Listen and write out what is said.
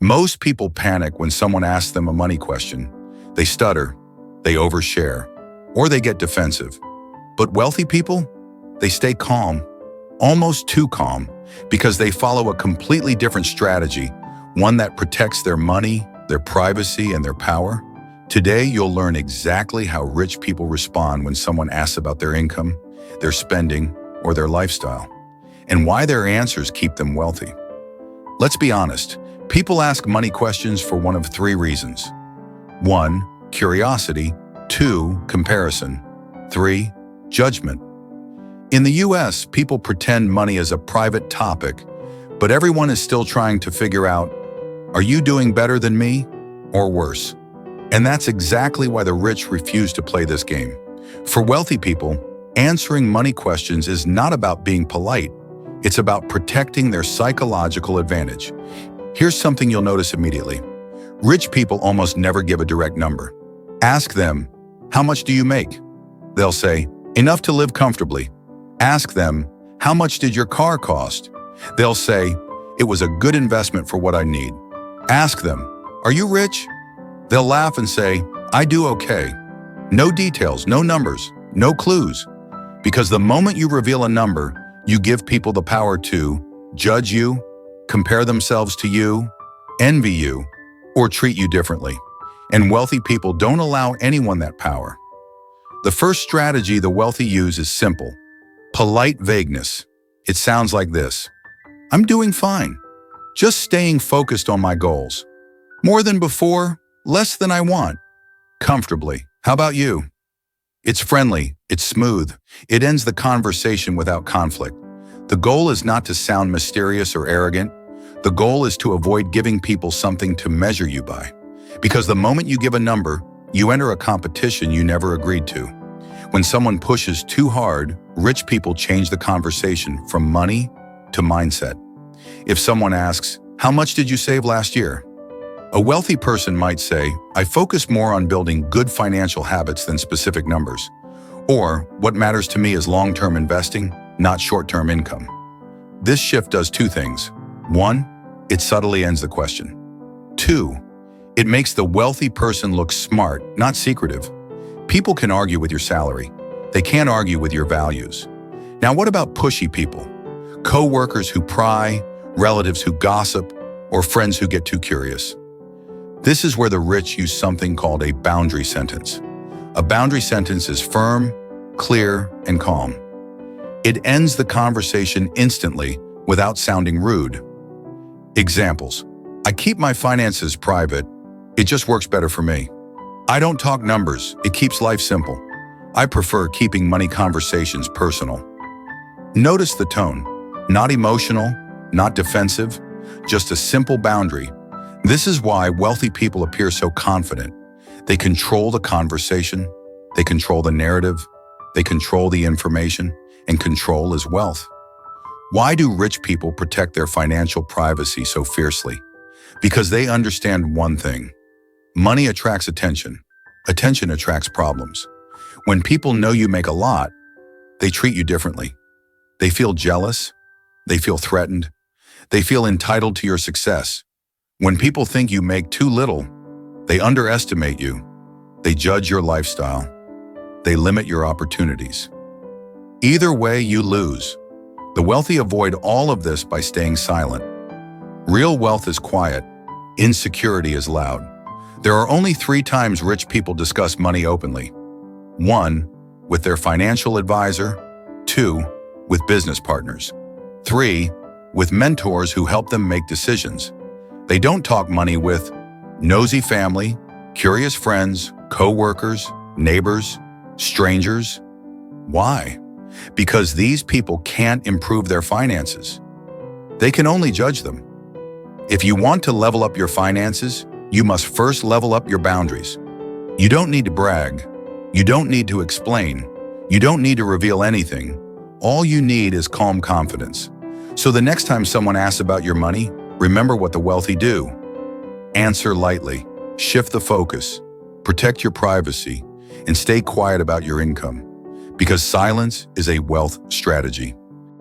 Most people panic when someone asks them a money question. They stutter, they overshare, or they get defensive. But wealthy people, they stay calm, almost too calm, because they follow a completely different strategy, one that protects their money, their privacy, and their power. Today, you'll learn exactly how rich people respond when someone asks about their income, their spending, or their lifestyle, and why their answers keep them wealthy. Let's be honest, people ask money questions for one of three reasons. 1. Curiosity. 2. Comparison. 3. Judgment. In the US, people pretend money is a private topic, but everyone is still trying to figure out, are you doing better than me or worse? And that's exactly why the rich refuse to play this game. For wealthy people, answering money questions is not about being polite. It's about protecting their psychological advantage. Here's something you'll notice immediately. Rich people almost never give a direct number. Ask them, how much do you make? They'll say, enough to live comfortably. Ask them, how much did your car cost? They'll say, it was a good investment for what I need. Ask them, are you rich? They'll laugh and say, I do okay. No details, no numbers, no clues. Because the moment you reveal a number, you give people the power to judge you, compare themselves to you, envy you, or treat you differently. And wealthy people don't allow anyone that power. The first strategy the wealthy use is simple: polite vagueness. It sounds like this: I'm doing fine, just staying focused on my goals. More than before, less than I want. Comfortably. How about you? It's friendly, it's smooth, it ends the conversation without conflict. The goal is not to sound mysterious or arrogant. The goal is to avoid giving people something to measure you by. Because the moment you give a number, you enter a competition you never agreed to. When someone pushes too hard, rich people change the conversation from money to mindset. If someone asks, how much did you save last year? A wealthy person might say, I focus more on building good financial habits than specific numbers. Or, what matters to me is long-term investing, not short-term income. This shift does two things. 1, it subtly ends the question. 2, it makes the wealthy person look smart, not secretive. People can argue with your salary. They can't argue with your values. Now, what about pushy people? Co-workers who pry, relatives who gossip, or friends who get too curious. This is where the rich use something called a boundary sentence. A boundary sentence is firm, clear, and calm. It ends the conversation instantly without sounding rude. Examples: I keep my finances private. It just works better for me. I don't talk numbers. It keeps life simple. I prefer keeping money conversations personal. Notice the tone. Not emotional, not defensive, just a simple boundary. This is why wealthy people appear so confident. They control the conversation, they control the narrative, they control the information, and control is wealth. Why do rich people protect their financial privacy so fiercely? Because they understand one thing. Money attracts attention. Attention attracts problems. When people know you make a lot, they treat you differently. They feel jealous. They feel threatened. They feel entitled to your success. When people think you make too little, they underestimate you. They judge your lifestyle. They limit your opportunities. Either way, you lose. The wealthy avoid all of this by staying silent. Real wealth is quiet. Insecurity is loud. There are only 3 times rich people discuss money openly. 1, with their financial advisor. 2, with business partners. 3, with mentors who help them make decisions. They don't talk money with nosy family, curious friends, co-workers, neighbors, strangers. Why? Because these people can't improve their finances. They can only judge them. If you want to level up your finances, you must first level up your boundaries. You don't need to brag. You don't need to explain. You don't need to reveal anything. All you need is calm confidence. So the next time someone asks about your money, remember what the wealthy do. Answer lightly, shift the focus, protect your privacy, and stay quiet about your income. Because silence is a wealth strategy.